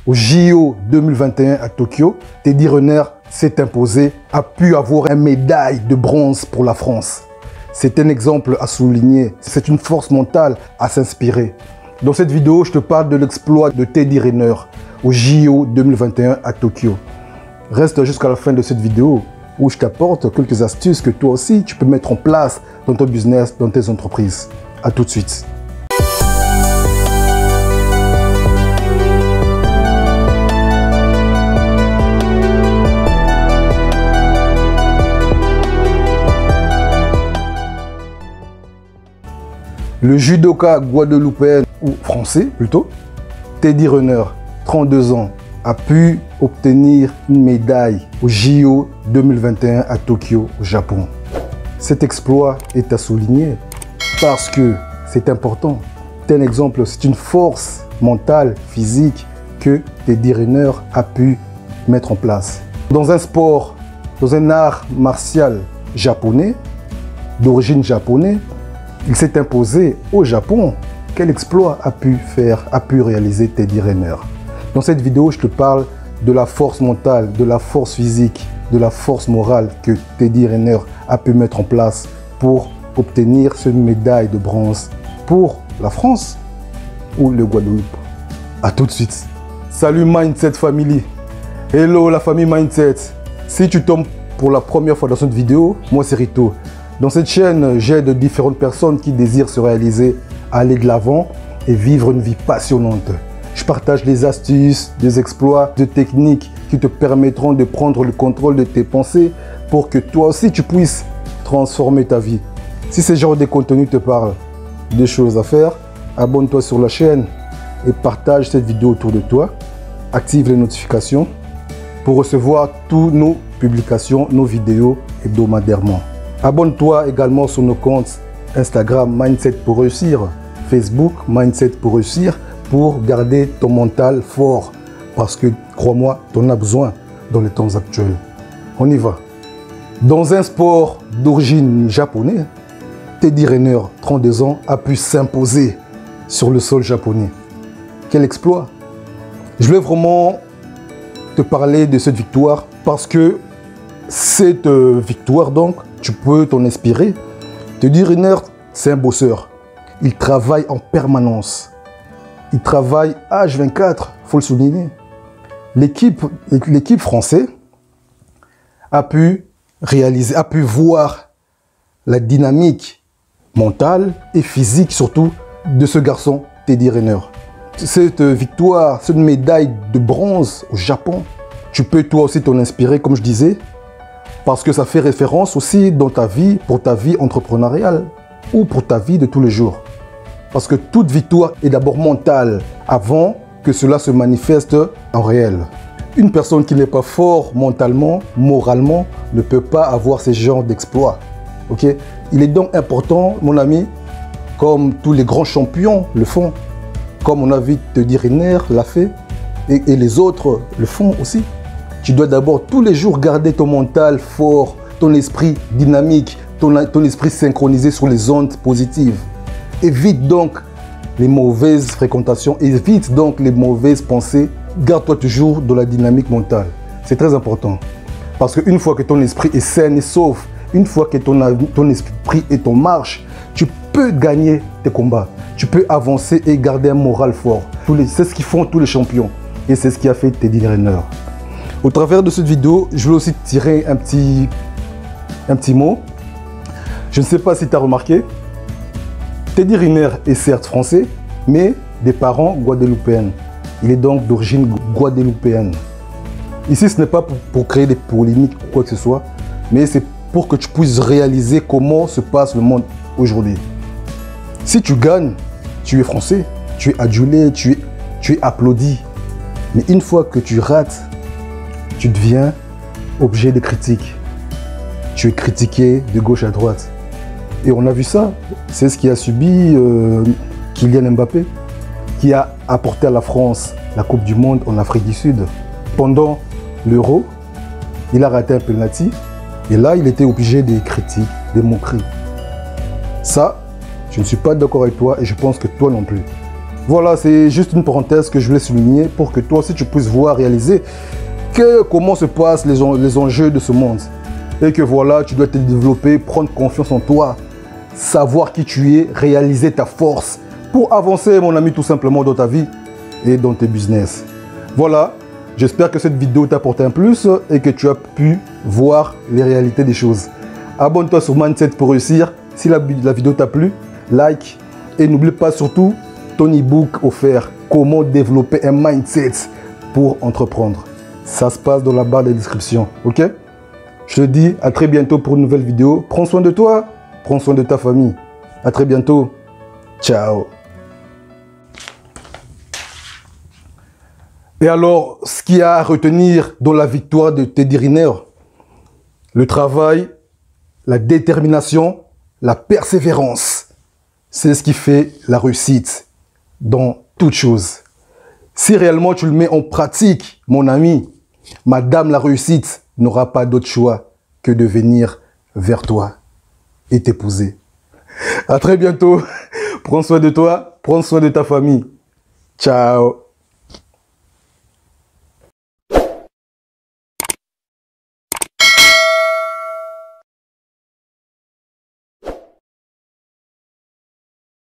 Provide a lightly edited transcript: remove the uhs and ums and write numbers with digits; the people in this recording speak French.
Au JO 2021 à Tokyo, Teddy Riner s'est imposé, a pu avoir une médaille de bronze pour la France. C'est un exemple à souligner, c'est une force mentale à s'inspirer. Dans cette vidéo, je te parle de l'exploit de Teddy Riner au JO 2021 à Tokyo. Reste jusqu'à la fin de cette vidéo où je t'apporte quelques astuces que toi aussi tu peux mettre en place dans ton business, dans tes entreprises. A tout de suite. Le judoka guadeloupéen, ou français plutôt, Teddy Riner, 32 ans, a pu obtenir une médaille au JO 2021 à Tokyo, au Japon. Cet exploit est à souligner parce que c'est important. C'est un exemple, c'est une force mentale, physique que Teddy Riner a pu mettre en place. Dans un sport, dans un art martial japonais, d'origine japonaise, il s'est imposé au Japon. Quel exploit a pu réaliser Teddy Riner? Dans cette vidéo, je te parle de la force mentale, de la force physique, de la force morale que Teddy Riner a pu mettre en place pour obtenir cette médaille de bronze pour la France ou le Guadeloupe. A tout de suite. Salut Mindset Family. Hello la famille Mindset. Si tu tombes pour la première fois dans cette vidéo, moi c'est Rito. Dans cette chaîne, j'aide différentes personnes qui désirent se réaliser, aller de l'avant et vivre une vie passionnante. Je partage des astuces, des exploits, des techniques qui te permettront de prendre le contrôle de tes pensées pour que toi aussi tu puisses transformer ta vie. Si ce genre de contenu te parle, des choses à faire, abonne-toi sur la chaîne et partage cette vidéo autour de toi. Active les notifications pour recevoir toutes nos publications, nos vidéos hebdomadairement. Abonne-toi également sur nos comptes Instagram Mindset pour réussir, Facebook Mindset pour réussir, pour garder ton mental fort. Parce que, crois-moi, tu en as besoin dans les temps actuels. On y va. Dans un sport d'origine japonaise, Teddy Riner, 32 ans, a pu s'imposer sur le sol japonais. Quel exploit! Je voulais vraiment te parler de cette victoire parce que cette victoire, donc, tu peux t'en inspirer. Teddy Riner, c'est un bosseur. Il travaille en permanence. Il travaille H24, il faut le souligner. L'équipe française a pu réaliser, a pu voir la dynamique mentale et physique surtout de ce garçon, Teddy Riner. Cette victoire, cette médaille de bronze au Japon, tu peux toi aussi t'en inspirer, comme je disais, parce que ça fait référence aussi dans ta vie, pour ta vie entrepreneuriale ou pour ta vie de tous les jours. Parce que toute victoire est d'abord mentale avant que cela se manifeste en réel. Une personne qui n'est pas fort mentalement, moralement, ne peut pas avoir ce genre d'exploit. Okay? Il est donc important, mon ami, comme tous les grands champions le font, comme on a vu Teddy Riner l'a fait, et les autres le font aussi. Tu dois d'abord tous les jours garder ton mental fort, ton esprit dynamique, ton esprit synchronisé sur les ondes positives. Évite donc les mauvaises fréquentations, évite donc les mauvaises pensées. Garde-toi toujours dans la dynamique mentale. C'est très important. Parce qu'une fois que ton esprit est sain et sauf, une fois que ton esprit est en marche, tu peux gagner tes combats. Tu peux avancer et garder un moral fort. C'est ce qu'ils font tous les champions. Et c'est ce qui a fait Teddy Riner. Au travers de cette vidéo, je veux aussi tirer un petit mot. Je ne sais pas si tu as remarqué, Teddy Riner est certes français, mais des parents guadeloupéens. Il est donc d'origine guadeloupéenne. Ici, ce n'est pas pour créer des polémiques ou quoi que ce soit, mais c'est pour que tu puisses réaliser comment se passe le monde aujourd'hui. Si tu gagnes, tu es français, tu es adulé, tu es applaudi. Mais une fois que tu rates, tu deviens objet de critique. Tu es critiqué de gauche à droite. Et on a vu ça. C'est ce qui a subi Kylian Mbappé, qui a apporté à la France la Coupe du Monde en Afrique du Sud. Pendant l'Euro, il a raté un penalty. Et là, il était obligé des critiques, des moqueries. Ça, je ne suis pas d'accord avec toi et je pense que toi non plus. Voilà, c'est juste une parenthèse que je voulais souligner pour que toi aussi tu puisses voir, réaliser comment se passent les enjeux de ce monde. Et que voilà, tu dois te développer, prendre confiance en toi, savoir qui tu es, réaliser ta force pour avancer, mon ami, tout simplement dans ta vie et dans tes business. Voilà, j'espère que cette vidéo t'a apporté un plus et que tu as pu voir les réalités des choses. Abonne-toi sur Mindset pour réussir. Si la vidéo t'a plu, like et n'oublie pas surtout ton e-book offert, comment développer un mindset pour entreprendre. Ça se passe dans la barre de description, ok? Je te dis à très bientôt pour une nouvelle vidéo. Prends soin de toi, prends soin de ta famille. À très bientôt. Ciao. Et alors, ce qu'il y a à retenir dans la victoire de Teddy Riner, le travail, la détermination, la persévérance, c'est ce qui fait la réussite dans toute chose. Si réellement tu le mets en pratique, mon ami, madame la réussite n'aura pas d'autre choix que de venir vers toi et t'épouser. À très bientôt. Prends soin de toi, prends soin de ta famille. Ciao.